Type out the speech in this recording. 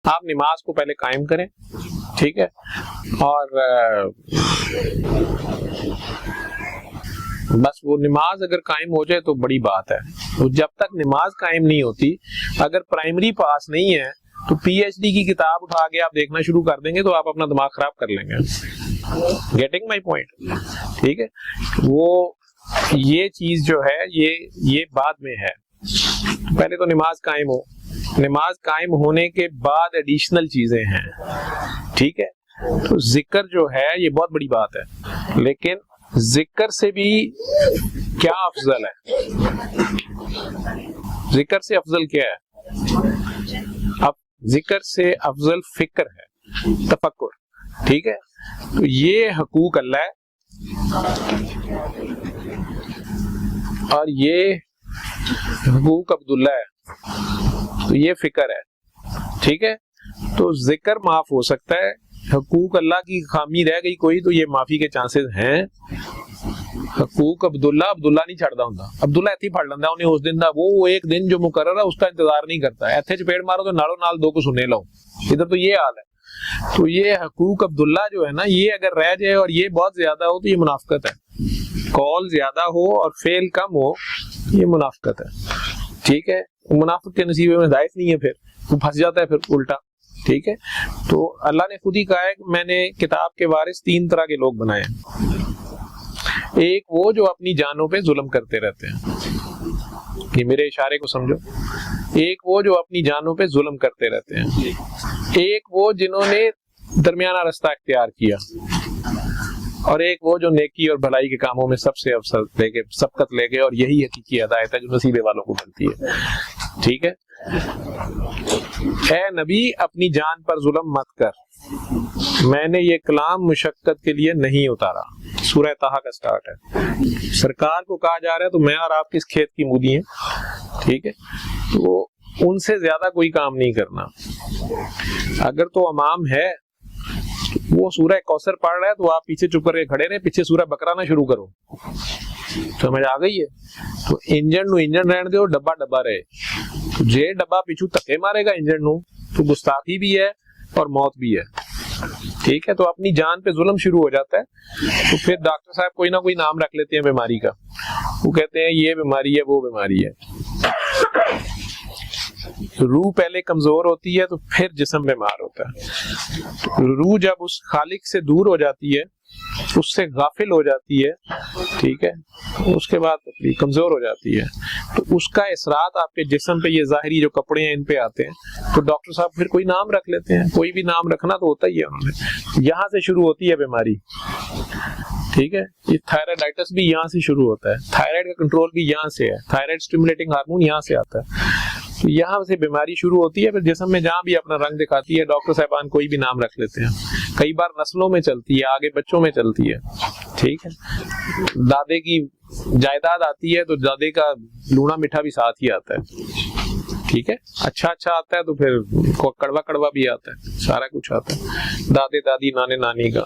آپ نماز کو پہلے قائم کریں، ٹھیک ہے، اور بس وہ نماز اگر قائم ہو جائے تو بڑی بات ہے. تو جب تک نماز قائم نہیں ہوتی، اگر پرائمری پاس نہیں ہے تو پی ایچ ڈی کی کتاب اٹھا کے آپ دیکھنا شروع کر دیں گے تو آپ اپنا دماغ خراب کر لیں گے. Getting my point? ٹھیک ہے، وہ یہ چیز جو ہے یہ بعد میں ہے. پہلے تو نماز قائم ہو، نماز قائم ہونے کے بعد ایڈیشنل چیزیں ہیں، ٹھیک ہے. تو ذکر جو ہے یہ بہت بڑی بات ہے، لیکن ذکر سے بھی کیا افضل ہے؟ ذکر سے افضل کیا ہے؟ اب ذکر سے افضل فکر ہے، تفکر، ٹھیک ہے. تو یہ حقوق اللہ ہے اور یہ حقوق عبداللہ ہے، تو یہ فکر ہے، ٹھیک ہے. تو ذکر معاف ہو سکتا ہے، حقوق اللہ کی خامی رہ گئی کوئی تو یہ معافی کے چانسز ہیں. حقوق عبداللہ نہیں چھڑتا ہوں، عبداللہ ایتھی پڑھ لینا انہیں اس دن دا، وہ ایک دن جو مقرر ہے اس کا انتظار نہیں کرتا. ایتھے چپیڑ مارو تو نالو نال دو کو سنے لاؤ، ادھر تو یہ حال ہے. تو یہ حقوق عبداللہ جو ہے نا، یہ اگر رہ جائے اور یہ بہت زیادہ ہو تو یہ منافقت ہے. قول زیادہ ہو اور فعل کم ہو، یہ منافقت ہے، ٹھیک ہے. منافق کے نصیبے میں ہدایت نہیں ہے، پھر وہ پھنس جاتا ہے پھر الٹا، ٹھیک ہے. تو اللہ نے خود ہی کہا ہے کہ میں نے کتاب کے وارث 3 طرح کے لوگ بنائے ہیں. ایک وہ جو اپنی جانوں پہ ظلم کرتے رہتے ہیں، یہ میرے اشارے کو سمجھو. ایک وہ جو اپنی جانوں پہ ظلم کرتے رہتے ہیں. ایک وہ جنہوں نے درمیانہ رستہ اختیار کیا. اور ایک وہ جو نیکی اور بھلائی کے کاموں میں سب سے افضل لے کے سبقت لے گئے، اور یہی حقیقی ہدایت ہے جو نصیبے والوں کو ملتی ہے، ٹھیک ہے. اے نبی اپنی جان پر ظلم مت کر، میں نے یہ کلام مشقت کے لیے نہیں اتارا. سورہ طٰہٰ کا سٹارٹ ہے. سرکار کو کہا جا رہا ہے تو میں اور آپ کس کھیت کی مودی ہیں، ٹھیک ہے. تو ان سے زیادہ کوئی کام نہیں کرنا. اگر تو امام ہے وہ سورہ کوثر پڑھ رہا ہے تو آپ پیچھے چپ کر کے کھڑے رہے، پیچھے سورہ بقرہ نہ شروع کرو. سمجھ آ گئی ہے؟ تو انجن نو انجن رہن دے، ڈبا ڈبا رہے. جے ڈبا پیچھو تکے مارے گا انجن نو تو گستاخی بھی ہے اور موت بھی ہے، ٹھیک ہے. تو اپنی جان پہ ظلم شروع ہو جاتا ہے تو پھر ڈاکٹر صاحب کوئی نہ کوئی نام رکھ لیتے ہیں بیماری کا. وہ کہتے ہیں یہ بیماری ہے، وہ بیماری ہے. روح پہلے کمزور ہوتی ہے تو پھر جسم بیمار ہوتا ہے. روح جب اس خالق سے دور ہو جاتی ہے، اس سے غافل ہو جاتی ہے، ٹھیک ہے، اس کے بعد کمزور ہو جاتی ہے. تو اس کا اثرات آپ کے جسم پہ، یہ ظاہری جو کپڑے ہیں ان پہ آتے ہیں. تو ڈاکٹر صاحب پھر کوئی نام رکھ لیتے ہیں. کوئی بھی نام رکھنا تو ہوتا ہی ہے انہوں نے. یہاں سے شروع ہوتی ہے بیماری، ٹھیک ہے. یہ تھائرائیڈائٹس بھی یہاں سے شروع ہوتا ہے. تھائرائیڈ کا کنٹرول بھی یہاں سے ہے. تھائرائیڈ سٹیمولیٹنگ ہارمون یہاں سے آتا ہے. تو یہاں سے بیماری شروع ہوتی ہے، پھر جسم میں جہاں بھی اپنا رنگ دکھاتی ہے. ڈاکٹر صاحبان کوئی بھی نام رکھ لیتے ہیں. کئی بار نسلوں میں چلتی ہے، آگے بچوں میں چلتی ہے، ٹھیک ہے. دادے کی جائیداد آتی ہے تو دادے کا لونا میٹھا بھی ساتھ ہی آتا ہے، ٹھیک ہے. اچھا آتا ہے تو پھر کڑوا بھی آتا ہے، سارا کچھ آتا ہے. دادے دادی نانے نانی کا